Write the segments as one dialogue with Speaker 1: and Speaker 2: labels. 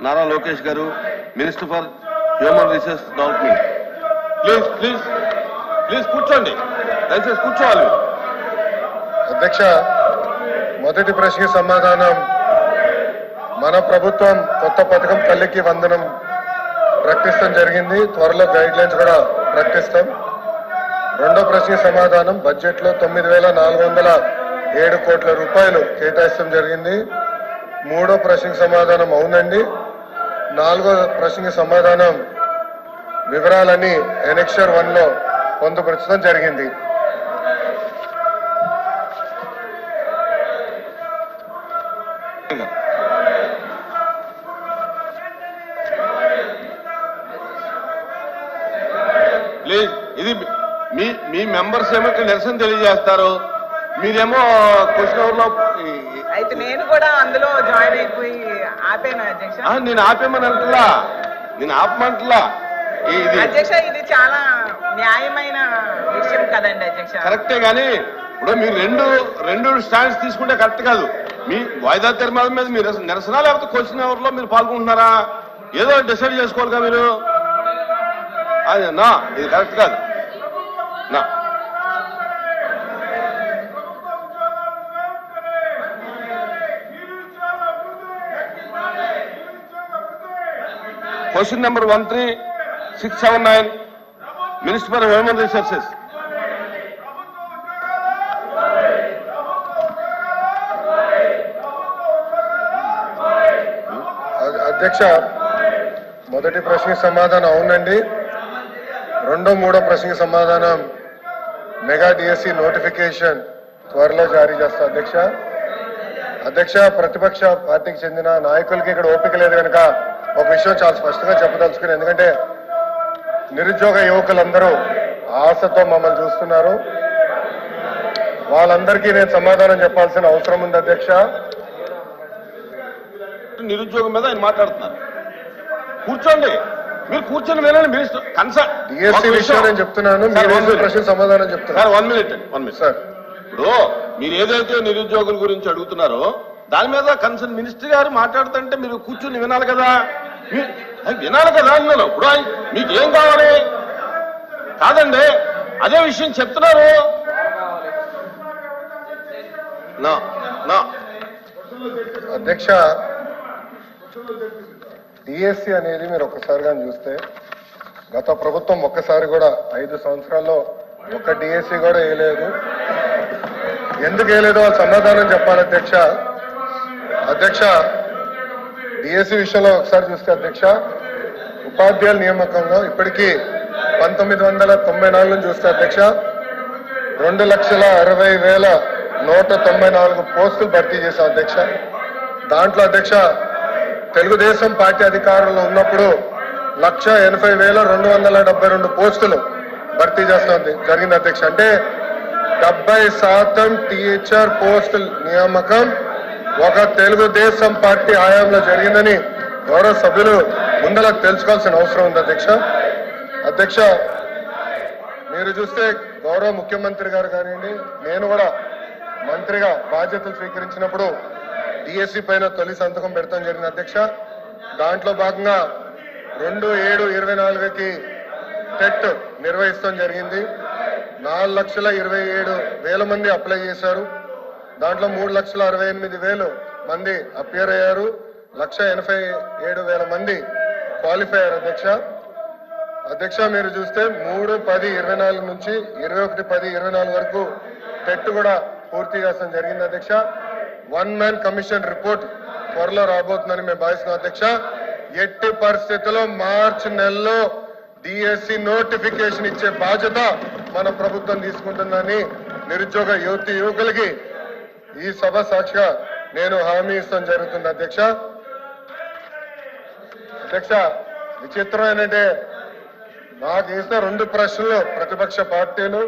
Speaker 1: నారా లోకేష్ గారు, minister for human resource development. Please please please కూర్చోండి, దయచేసి కూర్చోవాలి.
Speaker 2: అధ్యక్ష, మొదటి ప్రశ్నకి సమాధానం, మన ప్రభుత్వం కొత్త పథకం తల్లికి వందనం ప్రకటించడం జరిగింది. త్వరలో గైడ్ లైన్స్ కూడా ప్రకటిస్తాం. రెండో ప్రశ్నకి సమాధానం, బడ్జెట్ లో 9,407 కోట్ల రూపాయలు కేటాయించడం జరిగింది. మూడో ప్రశ్నకి సమాధానం అవునండి. నాలుగో ప్రశ్నకి సమాధానం, వివరాలన్నీ ఎనెక్షర్ 1 లో పొందుపరచడం జరిగింది.
Speaker 1: ప్లీజ్, ఇది మీ మెంబర్స్ ఏమో నిరసన తెలియజేస్తారు, మీరేమో క్వశ్చన్ అవర్ లో.
Speaker 3: అయితే నేను కూడా అందులో జాయిన్ అయిపోయి ఆపేనా అధ్యక్ష?
Speaker 1: నేను ఆపేమని అంటలా, నేను ఆపమంటలా.
Speaker 3: అధ్యక్ష, ఇది చాలా న్యాయమైన విషయం కదండి అధ్యక్ష.
Speaker 1: కరెక్టే, కానీ ఇప్పుడు మీరు రెండు స్టాండ్స్ తీసుకుంటే కరెక్ట్ కాదు. మీ వాయిదా తీర్మానం మీద మీరు నిరసన లేకపోతే క్వశ్చన్ అవర్ లో మీరు పాల్గొంటున్నారా? ఏదో డిసైడ్ చేసుకోవాలిగా మీరు. అది నా ఇది కరెక్ట్ కాదు నా. Question number 13679, minister for human resources.
Speaker 2: అధ్యక్ష, మొదటి ప్రశ్నకి సమాధానం అవునండి. రెండో మూడో ప్రశ్నకి సమాధానం, మెగా డిఎస్సి నోటిఫికేషన్ త్వరలో జారీ చేస్తా అధ్యక్ష. అధ్యక్ష, ప్రతిపక్ష పార్టీకి చెందిన నాయకులకి ఇక్కడ ఓపిక లేదు కనుక ఒక విషయం చాలా స్పష్టంగా చెప్పదలుచుకుని, ఎందుకంటే నిరుద్యోగ యువకులందరూ ఆశతో మమ్మల్ని చూస్తున్నారు. వాళ్ళందరికీ నేను సమాధానం చెప్పాల్సిన అవసరం ఉంది అధ్యక్ష.
Speaker 1: నిరుద్యోగం మీద ఆయన మాట్లాడుతున్నారు. కూర్చోండి, మీరు కూర్చొని వినండి. మినిస్టర్ కన్సర్న్
Speaker 2: డిఎస్సి విషయం నేను చెప్తున్నాను, ప్రశ్న సమాధానం చెప్తున్నారు.
Speaker 1: 1 minute సార్. ఇప్పుడు మీరు ఏదైతే నిరుద్యోగుల గురించి అడుగుతున్నారో దాని మీద కన్సర్న్ మినిస్టర్ గారు మాట్లాడుతుంటే మీరు కూర్చొని వినాలి కదా. వినాలి కదా అన్నాను. ఇప్పుడు మీకు ఏం కావాలి? కాదండి, అదే విషయం చెప్తున్నారు.
Speaker 2: అధ్యక్ష, డిఎస్సి అనేది మీరు ఒక్కసారిగా చూస్తే గత ప్రభుత్వం ఒక్కసారి కూడా 5 సంవత్సరాల్లో ఒక్క డిఎస్సి కూడా వేయలేదు. ఎందుకు వేయలేదో వాళ్ళు సమాధానం చెప్పాలి అధ్యక్ష. అధ్యక్ష, డిఎస్సి విషయంలో ఒకసారి చూస్తే అధ్యక్ష, ఉపాధ్యాయుల నియామకంలో ఇప్పటికీ 1994 నుంచి చూస్తే అధ్యక్ష 2,60,194 పోస్టులు భర్తీ చేశాం అధ్యక్ష. దాంట్లో అధ్యక్ష తెలుగుదేశం పార్టీ అధికారంలో ఉన్నప్పుడు 1,80,272 పోస్టులు భర్తీ చేస్తాం జరిగింది అధ్యక్ష. అంటే 70% టీచర్ పోస్టుల నియామకం ఒక తెలుగుదేశం పార్టీ హయాంలో జరిగిందని గౌరవ సభ్యులు ముందర తెలుసుకోవాల్సిన అవసరం ఉంది అధ్యక్ష. అధ్యక్ష, మీరు చూస్తే గౌరవ ముఖ్యమంత్రి గారు కానివ్వండి, నేను కూడా మంత్రిగా బాధ్యతలు స్వీకరించినప్పుడు డిఎస్సి పైన తొలి సంతకం పెడతాం జరిగింది అధ్యక్ష. దాంట్లో భాగంగా 2/7/24కి టెట్ నిర్వహిస్తాం జరిగింది. 4,27,000 మంది అప్లై చేశారు. దాంట్లో 3,68,000 మంది అపియర్ అయ్యారు. 1,87,000 మంది క్వాలిఫై అయ్యారు అధ్యక్ష. అధ్యక్ష, మీరు చూస్తే 3/10/24 నుంచి 21/10/24 వరకు టెట్ కూడా పూర్తి చేస్తాం జరిగింది అధ్యక్ష. 1 man కమిషన్ రిపోర్ట్ త్వరలో రాబోతుందని మేము భావిస్తున్నాం అధ్యక్ష. ఎట్టి పరిస్థితుల్లో మార్చి నెలలో డిఎస్సి నోటిఫికేషన్ ఇచ్చే బాధ్యత మన ప్రభుత్వం తీసుకుంటుందని నిరుద్యోగ యువకులకి ఈ సభ సాక్షిగా నేను హామీ ఇస్తాం జరుగుతుంది అధ్యక్ష. అధ్యక్ష, విచిత్రం ఏంటంటే నాకు వేసిన 2 ప్రశ్నలు ప్రతిపక్ష పార్టీలు,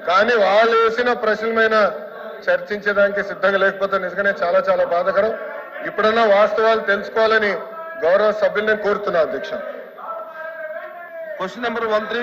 Speaker 2: కానీ వాళ్ళు వేసిన ప్రశ్నల మీద చర్చించడానికి సిద్ధంగా లేకపోతే నిజంగానే చాలా చాలా బాధాకరం. ఇప్పుడన్నా వాస్తవాలు తెలుసుకోవాలని గౌరవ సభ్యుల్ని కోరుతున్నా అధ్యక్ష.
Speaker 1: Question number 13